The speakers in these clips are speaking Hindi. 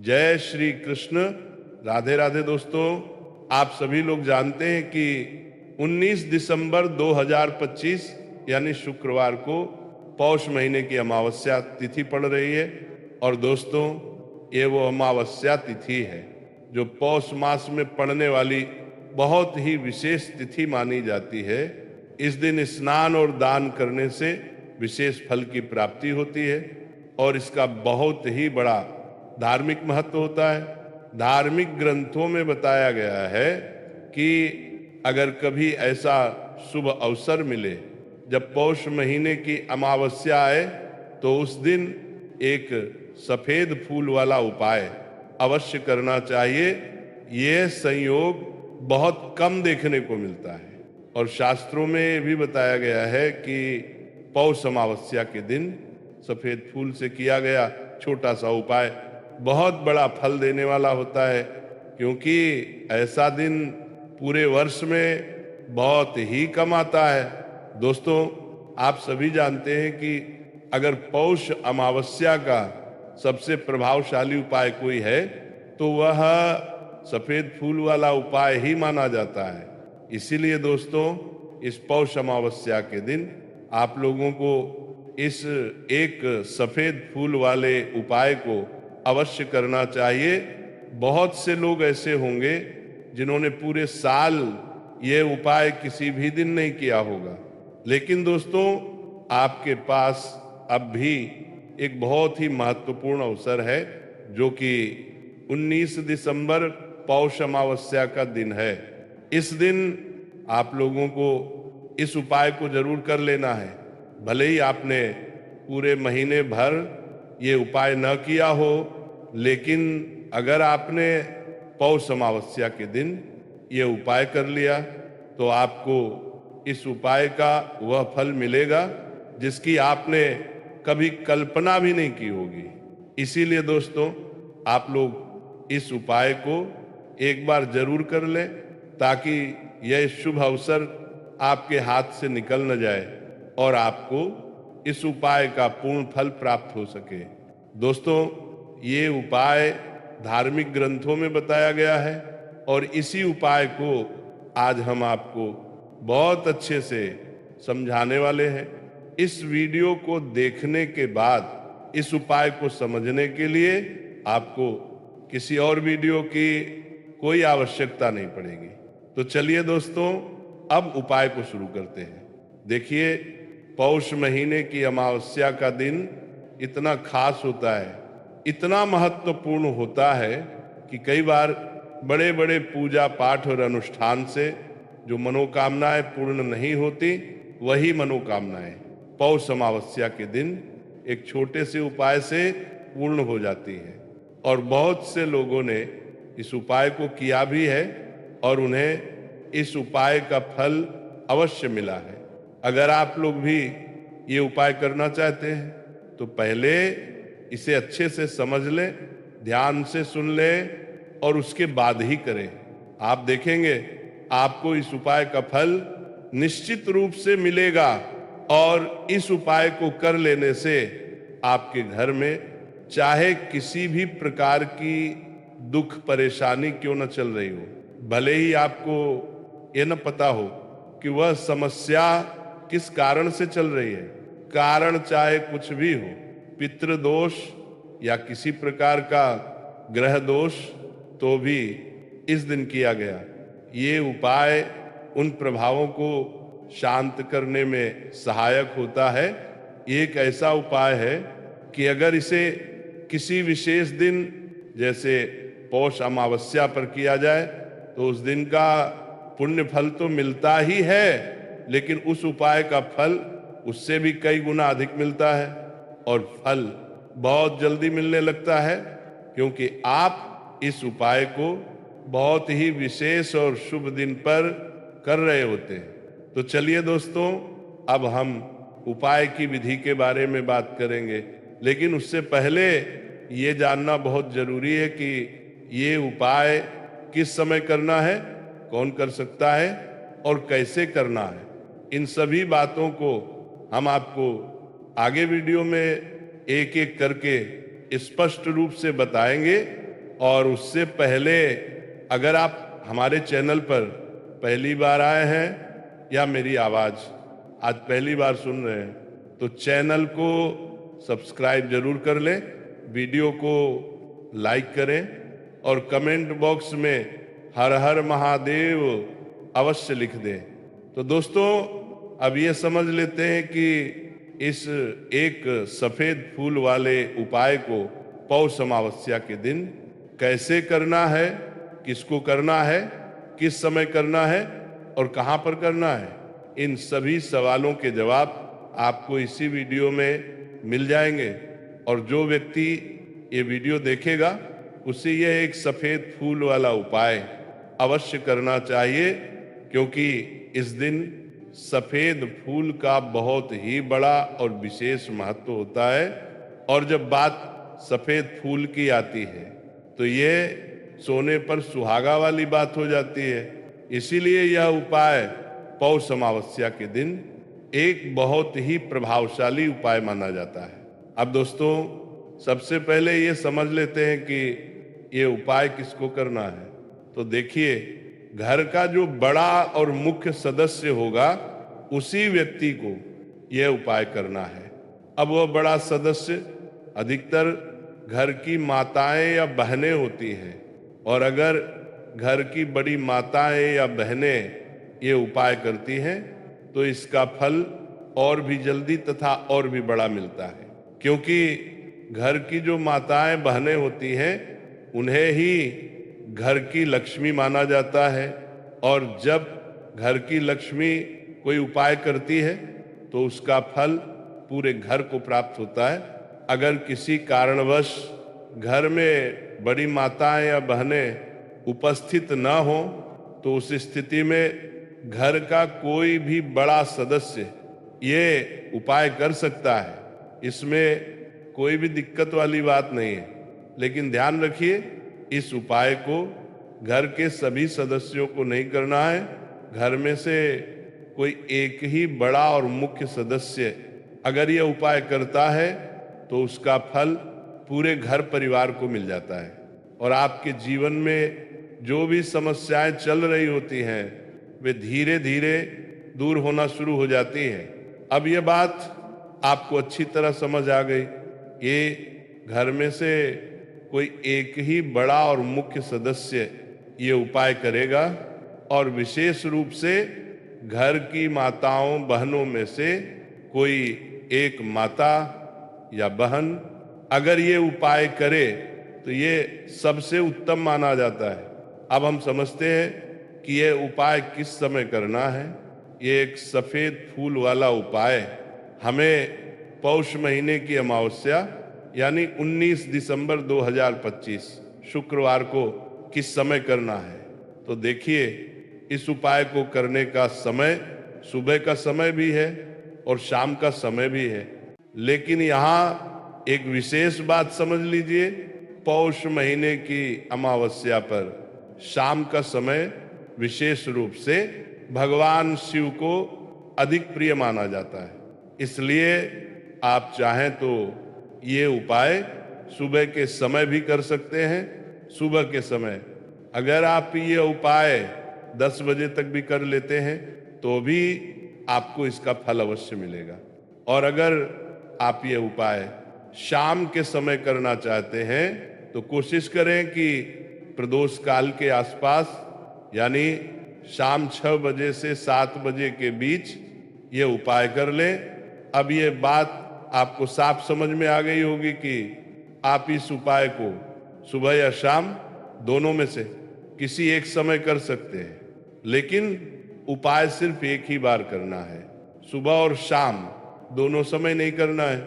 जय श्री कृष्ण। राधे राधे दोस्तों। आप सभी लोग जानते हैं कि 19 दिसंबर 2025 यानी शुक्रवार को पौष महीने की अमावस्या तिथि पड़ रही है। और दोस्तों, ये वो अमावस्या तिथि है जो पौष मास में पड़ने वाली बहुत ही विशेष तिथि मानी जाती है। इस दिन स्नान और दान करने से विशेष फल की प्राप्ति होती है और इसका बहुत ही बड़ा धार्मिक महत्व होता है। धार्मिक ग्रंथों में बताया गया है कि अगर कभी ऐसा शुभ अवसर मिले जब पौष महीने की अमावस्या आए तो उस दिन एक सफेद फूल वाला उपाय अवश्य करना चाहिए। यह संयोग बहुत कम देखने को मिलता है और शास्त्रों में भी बताया गया है कि पौष अमावस्या के दिन सफेद फूल से किया गया छोटा सा उपाय बहुत बड़ा फल देने वाला होता है, क्योंकि ऐसा दिन पूरे वर्ष में बहुत ही कम आता है। दोस्तों, आप सभी जानते हैं कि अगर पौष अमावस्या का सबसे प्रभावशाली उपाय कोई है तो वह सफेद फूल वाला उपाय ही माना जाता है। इसीलिए दोस्तों, इस पौष अमावस्या के दिन आप लोगों को इस एक सफेद फूल वाले उपाय को अवश्य करना चाहिए। बहुत से लोग ऐसे होंगे जिन्होंने पूरे साल ये उपाय किसी भी दिन नहीं किया होगा, लेकिन दोस्तों आपके पास अब भी एक बहुत ही महत्वपूर्ण अवसर है जो कि 19 दिसंबर पौष अमावस्या का दिन है। इस दिन आप लोगों को इस उपाय को जरूर कर लेना है। भले ही आपने पूरे महीने भर ये उपाय न किया हो, लेकिन अगर आपने पौष अमावस्या के दिन ये उपाय कर लिया तो आपको इस उपाय का वह फल मिलेगा जिसकी आपने कभी कल्पना भी नहीं की होगी। इसीलिए दोस्तों, आप लोग इस उपाय को एक बार जरूर कर लें ताकि यह शुभ अवसर आपके हाथ से निकल न जाए और आपको इस उपाय का पूर्ण फल प्राप्त हो सके। दोस्तों, ये उपाय धार्मिक ग्रंथों में बताया गया है और इसी उपाय को आज हम आपको बहुत अच्छे से समझाने वाले हैं। इस वीडियो को देखने के बाद इस उपाय को समझने के लिए आपको किसी और वीडियो की कोई आवश्यकता नहीं पड़ेगी। तो चलिए दोस्तों, अब उपाय को शुरू करते हैं। देखिए, पौष महीने की अमावस्या का दिन इतना खास होता है, इतना महत्वपूर्ण होता है कि कई बार बड़े बड़े पूजा पाठ और अनुष्ठान से जो मनोकामनाएं पूर्ण नहीं होती, वही मनोकामनाएं पौष अमावस्या के दिन एक छोटे से उपाय से पूर्ण हो जाती है। और बहुत से लोगों ने इस उपाय को किया भी है और उन्हें इस उपाय का फल अवश्य मिला है। अगर आप लोग भी ये उपाय करना चाहते हैं तो पहले इसे अच्छे से समझ लें, ध्यान से सुन लें और उसके बाद ही करें। आप देखेंगे आपको इस उपाय का फल निश्चित रूप से मिलेगा और इस उपाय को कर लेने से आपके घर में चाहे किसी भी प्रकार की दुख परेशानी क्यों न चल रही हो, भले ही आपको ये न पता हो कि वह समस्या किस कारण से चल रही है, कारण चाहे कुछ भी हो, पितृदोष या किसी प्रकार का ग्रह दोष, तो भी इस दिन किया गया ये उपाय उन प्रभावों को शांत करने में सहायक होता है। एक ऐसा उपाय है कि अगर इसे किसी विशेष दिन जैसे पौष अमावस्या पर किया जाए तो उस दिन का पुण्य फल तो मिलता ही है, लेकिन उस उपाय का फल उससे भी कई गुना अधिक मिलता है और फल बहुत जल्दी मिलने लगता है, क्योंकि आप इस उपाय को बहुत ही विशेष और शुभ दिन पर कर रहे होते हैं। तो चलिए दोस्तों, अब हम उपाय की विधि के बारे में बात करेंगे, लेकिन उससे पहले ये जानना बहुत जरूरी है कि ये उपाय किस समय करना है, कौन कर सकता है और कैसे करना है। इन सभी बातों को हम आपको आगे वीडियो में एक एक करके स्पष्ट रूप से बताएंगे और उससे पहले अगर आप हमारे चैनल पर पहली बार आए हैं या मेरी आवाज़ आज पहली बार सुन रहे हैं, तो चैनल को सब्सक्राइब जरूर कर लें, वीडियो को लाइक करें और कमेंट बॉक्स में हर हर महादेव अवश्य लिख दें। तो दोस्तों, अब ये समझ लेते हैं कि इस एक सफेद फूल वाले उपाय को पौष अमावस्या के दिन कैसे करना है, किसको करना है, किस समय करना है और कहां पर करना है, इन सभी सवालों के जवाब आपको इसी वीडियो में मिल जाएंगे। और जो व्यक्ति ये वीडियो देखेगा उसे यह एक सफेद फूल वाला उपाय अवश्य करना चाहिए, क्योंकि इस दिन सफेद फूल का बहुत ही बड़ा और विशेष महत्व होता है। और जब बात सफेद फूल की आती है तो ये सोने पर सुहागा वाली बात हो जाती है। इसीलिए यह उपाय पौष अमावस्या के दिन एक बहुत ही प्रभावशाली उपाय माना जाता है। अब दोस्तों, सबसे पहले ये समझ लेते हैं कि ये उपाय किसको करना है। तो देखिए, घर का जो बड़ा और मुख्य सदस्य होगा उसी व्यक्ति को यह उपाय करना है। अब वह बड़ा सदस्य अधिकतर घर की माताएं या बहनें होती हैं, और अगर घर की बड़ी माताएं या बहनें ये उपाय करती हैं तो इसका फल और भी जल्दी तथा और भी बड़ा मिलता है, क्योंकि घर की जो माताएं बहनें होती हैं उन्हें ही घर की लक्ष्मी माना जाता है। और जब घर की लक्ष्मी कोई उपाय करती है तो उसका फल पूरे घर को प्राप्त होता है। अगर किसी कारणवश घर में बड़ी माताएं या बहनें उपस्थित न हो तो उस स्थिति में घर का कोई भी बड़ा सदस्य ये उपाय कर सकता है। इसमें कोई भी दिक्कत वाली बात नहीं है। लेकिन ध्यान रखिए, इस उपाय को घर के सभी सदस्यों को नहीं करना है। घर में से कोई एक ही बड़ा और मुख्य सदस्य अगर यह उपाय करता है तो उसका फल पूरे घर परिवार को मिल जाता है, और आपके जीवन में जो भी समस्याएं चल रही होती हैं वे धीरे धीरे दूर होना शुरू हो जाती हैं। अब ये बात आपको अच्छी तरह समझ आ गई। ये घर में से कोई एक ही बड़ा और मुख्य सदस्य ये उपाय करेगा, और विशेष रूप से घर की माताओं बहनों में से कोई एक माता या बहन अगर ये उपाय करे तो ये सबसे उत्तम माना जाता है। अब हम समझते हैं कि ये उपाय किस समय करना है। ये एक सफेद फूल वाला उपाय हमें पौष महीने की अमावस्या यानी 19 दिसंबर 2025 शुक्रवार को किस समय करना है। तो देखिए, इस उपाय को करने का समय सुबह का समय भी है और शाम का समय भी है। लेकिन यहाँ एक विशेष बात समझ लीजिए, पौष महीने की अमावस्या पर शाम का समय विशेष रूप से भगवान शिव को अधिक प्रिय माना जाता है। इसलिए आप चाहें तो ये उपाय सुबह के समय भी कर सकते हैं। सुबह के समय अगर आप ये उपाय 10 बजे तक भी कर लेते हैं तो भी आपको इसका फल अवश्य मिलेगा। और अगर आप ये उपाय शाम के समय करना चाहते हैं तो कोशिश करें कि प्रदोष काल के आसपास यानी शाम 6 बजे से 7 बजे के बीच ये उपाय कर लें। अब ये बात आपको साफ समझ में आ गई होगी कि आप इस उपाय को सुबह या शाम दोनों में से किसी एक समय कर सकते हैं, लेकिन उपाय सिर्फ एक ही बार करना है। सुबह और शाम दोनों समय नहीं करना है।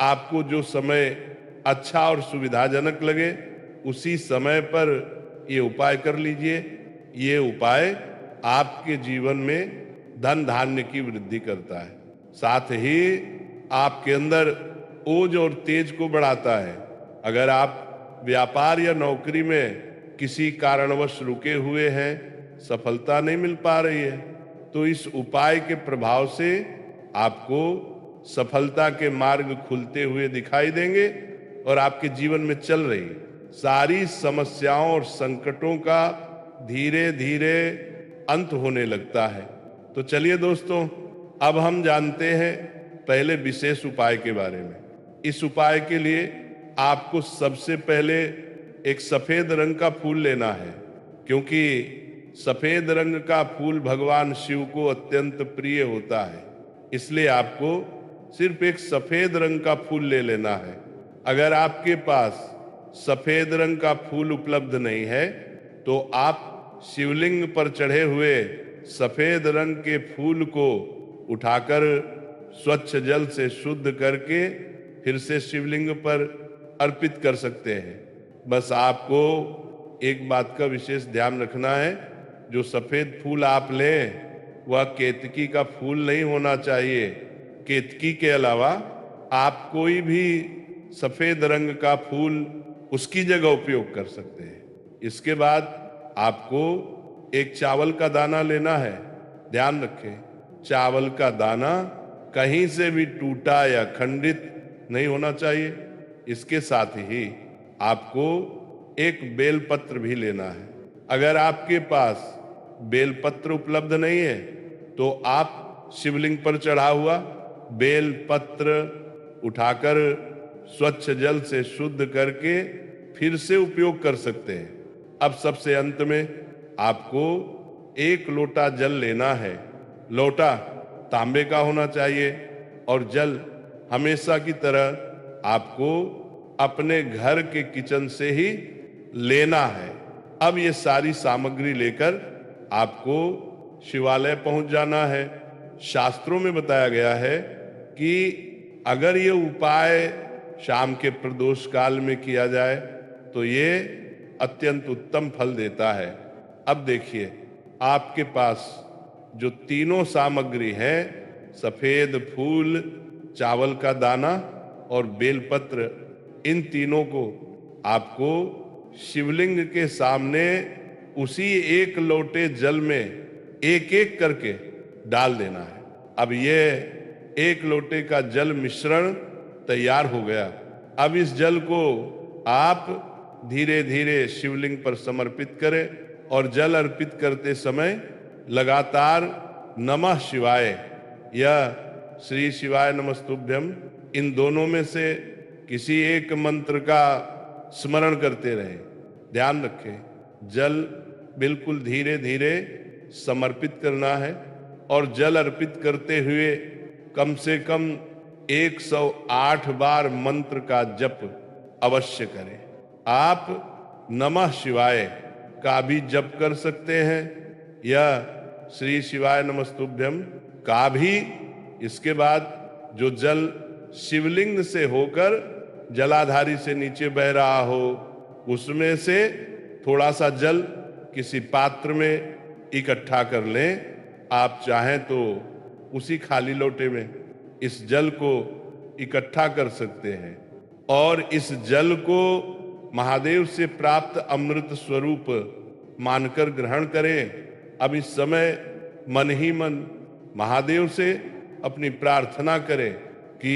आपको जो समय अच्छा और सुविधाजनक लगे उसी समय पर ये उपाय कर लीजिए। ये उपाय आपके जीवन में धन धान्य की वृद्धि करता है, साथ ही आपके अंदर ओज और तेज को बढ़ाता है। अगर आप व्यापार या नौकरी में किसी कारणवश रुके हुए हैं, सफलता नहीं मिल पा रही है, तो इस उपाय के प्रभाव से आपको सफलता के मार्ग खुलते हुए दिखाई देंगे और आपके जीवन में चल रही सारी समस्याओं और संकटों का धीरे धीरे अंत होने लगता है। तो चलिए दोस्तों, अब हम जानते हैं पहले विशेष उपाय के बारे में। इस उपाय के लिए आपको सबसे पहले एक सफेद रंग का फूल लेना है, क्योंकि सफेद रंग का फूल भगवान शिव को अत्यंत प्रिय होता है। इसलिए आपको सिर्फ एक सफेद रंग का फूल ले लेना है। अगर आपके पास सफेद रंग का फूल उपलब्ध नहीं है तो आप शिवलिंग पर चढ़े हुए सफेद रंग के फूल को उठाकर स्वच्छ जल से शुद्ध करके फिर से शिवलिंग पर अर्पित कर सकते हैं। बस आपको एक बात का विशेष ध्यान रखना है, जो सफेद फूल आप लें वह केतकी का फूल नहीं होना चाहिए। केतकी के अलावा आप कोई भी सफेद रंग का फूल उसकी जगह उपयोग कर सकते हैं। इसके बाद आपको एक चावल का दाना लेना है। ध्यान रखें, चावल का दाना कहीं से भी टूटा या खंडित नहीं होना चाहिए। इसके साथ ही आपको एक बेलपत्र भी लेना है। अगर आपके पास बेलपत्र उपलब्ध नहीं है तो आप शिवलिंग पर चढ़ा हुआ बेलपत्र उठाकर स्वच्छ जल से शुद्ध करके फिर से उपयोग कर सकते हैं। अब सबसे अंत में आपको एक लोटा जल लेना है। लोटा तांबे का होना चाहिए और जल हमेशा की तरह आपको अपने घर के किचन से ही लेना है। अब ये सारी सामग्री लेकर आपको शिवालय पहुंच जाना है। शास्त्रों में बताया गया है कि अगर ये उपाय शाम के प्रदोष काल में किया जाए तो ये अत्यंत उत्तम फल देता है। अब देखिए, आपके पास जो तीनों सामग्री है, सफेद फूल, चावल का दाना और बेलपत्र, इन तीनों को आपको शिवलिंग के सामने उसी एक लोटे जल में एक एक करके डाल देना है। अब ये एक लोटे का जल मिश्रण तैयार हो गया। अब इस जल को आप धीरे धीरे शिवलिंग पर समर्पित करें और जल अर्पित करते समय लगातार नमः शिवाय या श्री शिवाय नमस्तुभ्यम, इन दोनों में से किसी एक मंत्र का स्मरण करते रहें। ध्यान रखें, जल बिल्कुल धीरे धीरे समर्पित करना है और जल अर्पित करते हुए कम से कम 108 बार मंत्र का जप अवश्य करें। आप नमः शिवाय का भी जप कर सकते हैं या श्री शिवाय नमस्तुभ्यम का भी। इसके बाद जो जल शिवलिंग से होकर जलाधारी से नीचे बह रहा हो, उसमें से थोड़ा सा जल किसी पात्र में इकट्ठा कर लें। आप चाहें तो उसी खाली लोटे में इस जल को इकट्ठा कर सकते हैं और इस जल को महादेव से प्राप्त अमृत स्वरूप मानकर ग्रहण करें। अब इस समय मन ही मन महादेव से अपनी प्रार्थना करें कि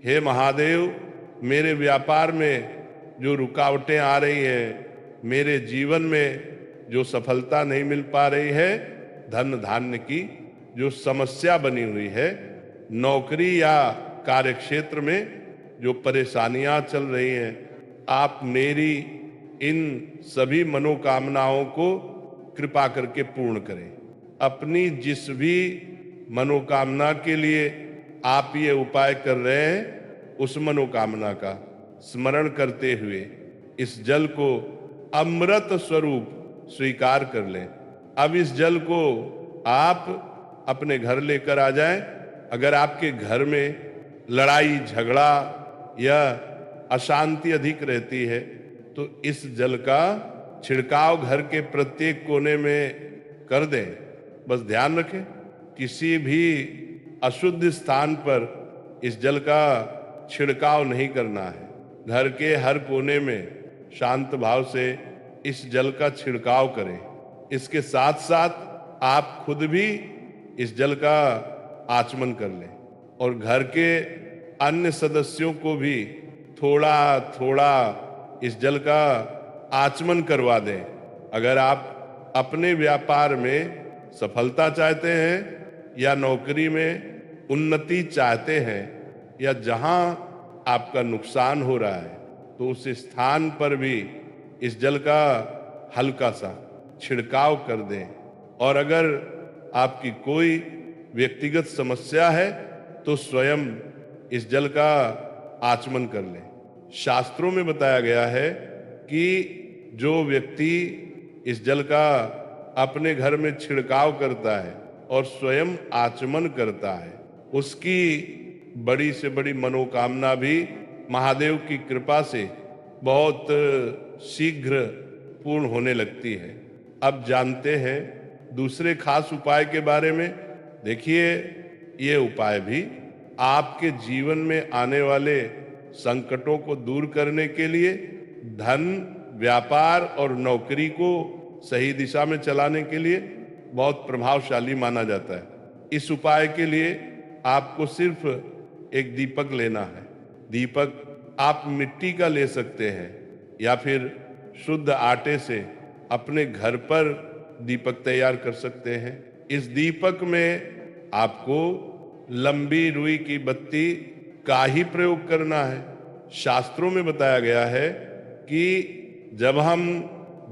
हे महादेव, मेरे व्यापार में जो रुकावटें आ रही हैं, मेरे जीवन में जो सफलता नहीं मिल पा रही है, धन धान्य की जो समस्या बनी हुई है, नौकरी या कार्यक्षेत्र में जो परेशानियां चल रही हैं, आप मेरी इन सभी मनोकामनाओं को कृपा करके पूर्ण करें। अपनी जिस भी मनोकामना के लिए आप ये उपाय कर रहे हैं, उस मनोकामना का स्मरण करते हुए इस जल को अमृत स्वरूप स्वीकार कर लें। अब इस जल को आप अपने घर लेकर आ जाएं। अगर आपके घर में लड़ाई झगड़ा या अशांति अधिक रहती है तो इस जल का छिड़काव घर के प्रत्येक कोने में कर दें। बस ध्यान रखें, किसी भी अशुद्ध स्थान पर इस जल का छिड़काव नहीं करना है। घर के हर कोने में शांत भाव से इस जल का छिड़काव करें। इसके साथ साथ आप खुद भी इस जल का आचमन कर लें और घर के अन्य सदस्यों को भी थोड़ा थोड़ा इस जल का आचमन करवा दें। अगर आप अपने व्यापार में सफलता चाहते हैं या नौकरी में उन्नति चाहते हैं या जहां आपका नुकसान हो रहा है, तो उस स्थान पर भी इस जल का हल्का सा छिड़काव कर दें। और अगर आपकी कोई व्यक्तिगत समस्या है तो स्वयं इस जल का आचमन कर लें। शास्त्रों में बताया गया है कि जो व्यक्ति इस जल का अपने घर में छिड़काव करता है और स्वयं आचमन करता है, उसकी बड़ी से बड़ी मनोकामना भी महादेव की कृपा से बहुत शीघ्र पूर्ण होने लगती है। अब जानते हैं दूसरे खास उपाय के बारे में। देखिए, ये उपाय भी आपके जीवन में आने वाले संकटों को दूर करने के लिए, धन, व्यापार और नौकरी को सही दिशा में चलाने के लिए बहुत प्रभावशाली माना जाता है। इस उपाय के लिए आपको सिर्फ एक दीपक लेना है। दीपक आप मिट्टी का ले सकते हैं या फिर शुद्ध आटे से अपने घर पर दीपक तैयार कर सकते हैं। इस दीपक में आपको लंबी रुई की बत्ती का ही प्रयोग करना है। शास्त्रों में बताया गया है कि जब हम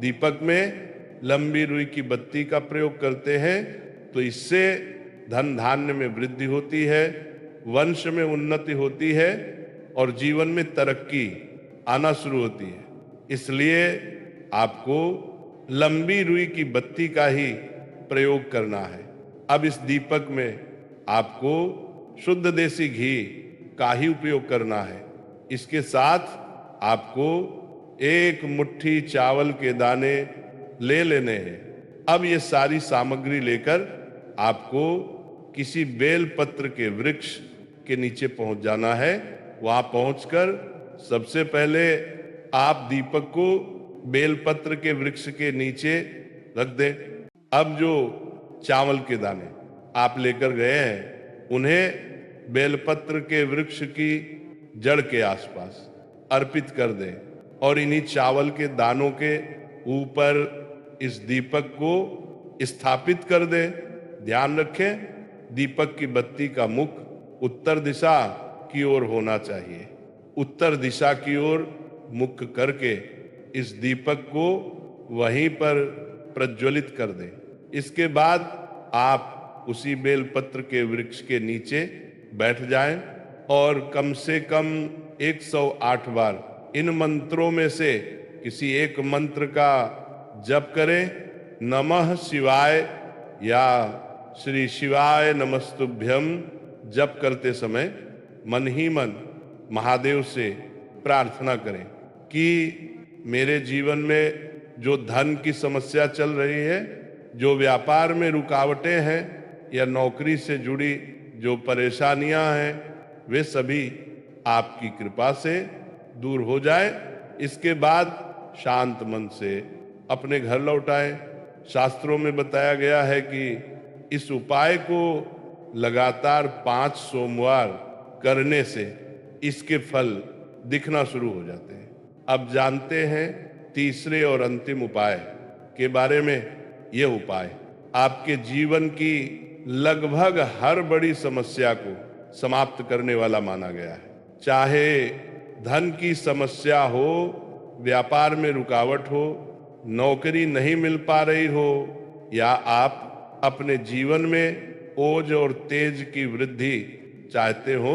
दीपक में लंबी रुई की बत्ती का प्रयोग करते हैं तो इससे धन धान्य में वृद्धि होती है, वंश में उन्नति होती है और जीवन में तरक्की आना शुरू होती है। इसलिए आपको लंबी रुई की बत्ती का ही प्रयोग करना है। अब इस दीपक में आपको शुद्ध देसी घी का ही उपयोग करना है। इसके साथ आपको एक मुट्ठी चावल के दाने ले लेने हैं। अब ये सारी सामग्री लेकर आपको किसी बेल पत्र के वृक्ष के नीचे पहुंच जाना है। वहां पहुंचकर सबसे पहले आप दीपक को बेलपत्र के वृक्ष के नीचे रख दें। अब जो चावल के दाने आप लेकर गए हैं, उन्हें बेलपत्र के वृक्ष की जड़ के आसपास अर्पित कर दें और इन्हीं चावल के दानों के ऊपर इस दीपक को स्थापित कर दें। ध्यान रखें, दीपक की बत्ती का मुख उत्तर दिशा की ओर होना चाहिए। उत्तर दिशा की ओर मुख करके इस दीपक को वहीं पर प्रज्वलित कर दें। इसके बाद आप उसी बेलपत्र के वृक्ष के नीचे बैठ जाएं और कम से कम 108 बार इन मंत्रों में से किसी एक मंत्र का जप करें। नमः शिवाय या श्री शिवाय नमस्तुभ्यम जप करते समय मन ही मन महादेव से प्रार्थना करें कि मेरे जीवन में जो धन की समस्या चल रही है, जो व्यापार में रुकावटें हैं या नौकरी से जुड़ी जो परेशानियां हैं, वे सभी आपकी कृपा से दूर हो जाए। इसके बाद शांत मन से अपने घर लौट आए। शास्त्रों में बताया गया है कि इस उपाय को लगातार 5 सोमवार करने से इसके फल दिखना शुरू हो जाते हैं। अब जानते हैं तीसरे और अंतिम उपाय के बारे में। यह उपाय आपके जीवन की लगभग हर बड़ी समस्या को समाप्त करने वाला माना गया है। चाहे धन की समस्या हो, व्यापार में रुकावट हो, नौकरी नहीं मिल पा रही हो या आप अपने जीवन में ओज और तेज की वृद्धि चाहते हो,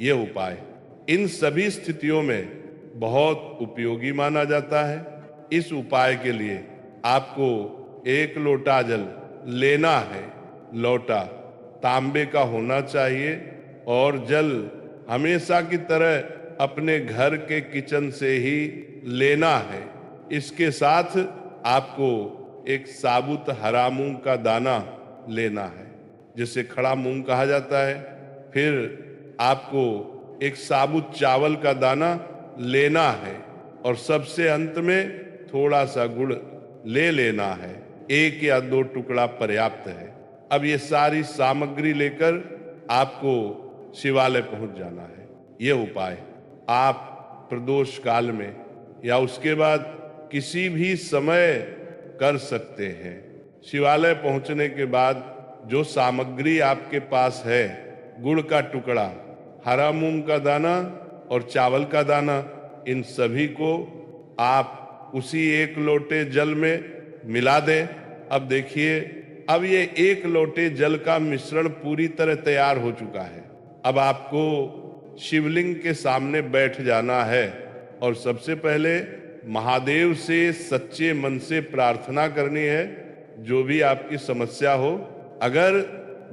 यह उपाय इन सभी स्थितियों में बहुत उपयोगी माना जाता है। इस उपाय के लिए आपको 1 लोटा जल लेना है। लोटा तांबे का होना चाहिए और जल हमेशा की तरह अपने घर के किचन से ही लेना है। इसके साथ आपको एक साबुत हरा मूंग का दाना लेना है, जिसे खड़ा मूंग कहा जाता है। फिर आपको एक साबुत चावल का दाना लेना है और सबसे अंत में थोड़ा सा गुड़ ले लेना है। 1 या 2 टुकड़ा पर्याप्त है। अब ये सारी सामग्री लेकर आपको शिवालय पहुंच जाना है। यह उपाय आप प्रदोष काल में या उसके बाद किसी भी समय कर सकते हैं। शिवालय पहुंचने के बाद जो सामग्री आपके पास है, गुड़ का टुकड़ा, हरा मूंग का दाना और चावल का दाना, इन सभी को आप उसी 1 लोटे जल में मिला दें। अब देखिए, अब ये 1 लोटे जल का मिश्रण पूरी तरह तैयार हो चुका है। अब आपको शिवलिंग के सामने बैठ जाना है और सबसे पहले महादेव से सच्चे मन से प्रार्थना करनी है। जो भी आपकी समस्या हो, अगर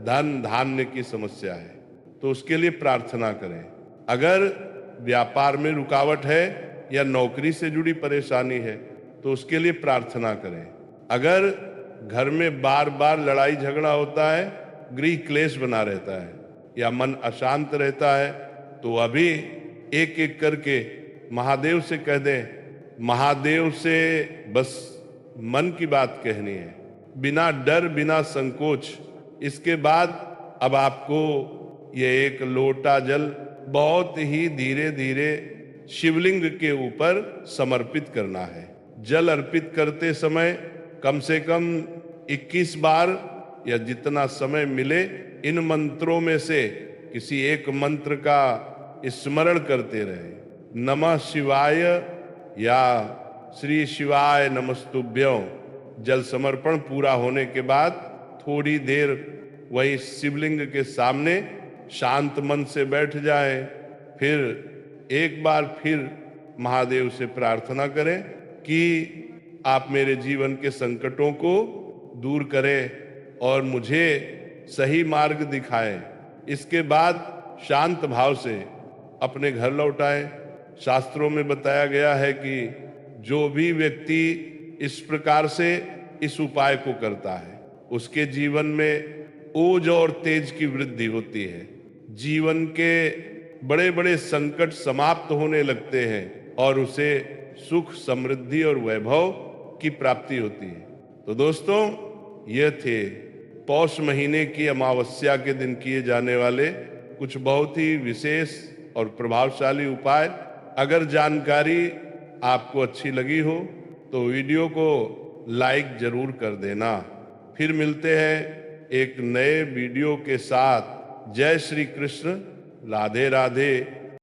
धन धान्य की समस्या है तो उसके लिए प्रार्थना करें। अगर व्यापार में रुकावट है या नौकरी से जुड़ी परेशानी है तो उसके लिए प्रार्थना करें। अगर घर में बार बार लड़ाई झगड़ा होता है, गृह क्लेश बना रहता है या मन अशांत रहता है, तो अभी एक एक करके महादेव से कह दें। महादेव से बस मन की बात कहनी है, बिना डर बिना संकोच। इसके बाद अब आपको ये 1 लोटा जल बहुत ही धीरे धीरे शिवलिंग के ऊपर समर्पित करना है। जल अर्पित करते समय कम से कम 21 बार या जितना समय मिले इन मंत्रों में से किसी एक मंत्र का स्मरण करते रहे। नमः शिवाय या श्री शिवाय नमस्तुभ्यों। जल समर्पण पूरा होने के बाद थोड़ी देर वही शिवलिंग के सामने शांत मन से बैठ जाएं। फिर एक बार फिर महादेव से प्रार्थना करें कि आप मेरे जीवन के संकटों को दूर करें और मुझे सही मार्ग दिखाएं। इसके बाद शांत भाव से अपने घर लौट आएं। शास्त्रों में बताया गया है कि जो भी व्यक्ति इस प्रकार से इस उपाय को करता है, उसके जीवन में ओज और तेज की वृद्धि होती है। जीवन के बड़े बड़े संकट समाप्त होने लगते हैं और उसे सुख, समृद्धि और वैभव की प्राप्ति होती है। तो दोस्तों, ये थे पौष महीने की अमावस्या के दिन किए जाने वाले कुछ बहुत ही विशेष और प्रभावशाली उपाय। अगर जानकारी आपको अच्छी लगी हो तो वीडियो को लाइक जरूर कर देना। फिर मिलते हैं एक नए वीडियो के साथ। जय श्री कृष्ण, राधे राधे।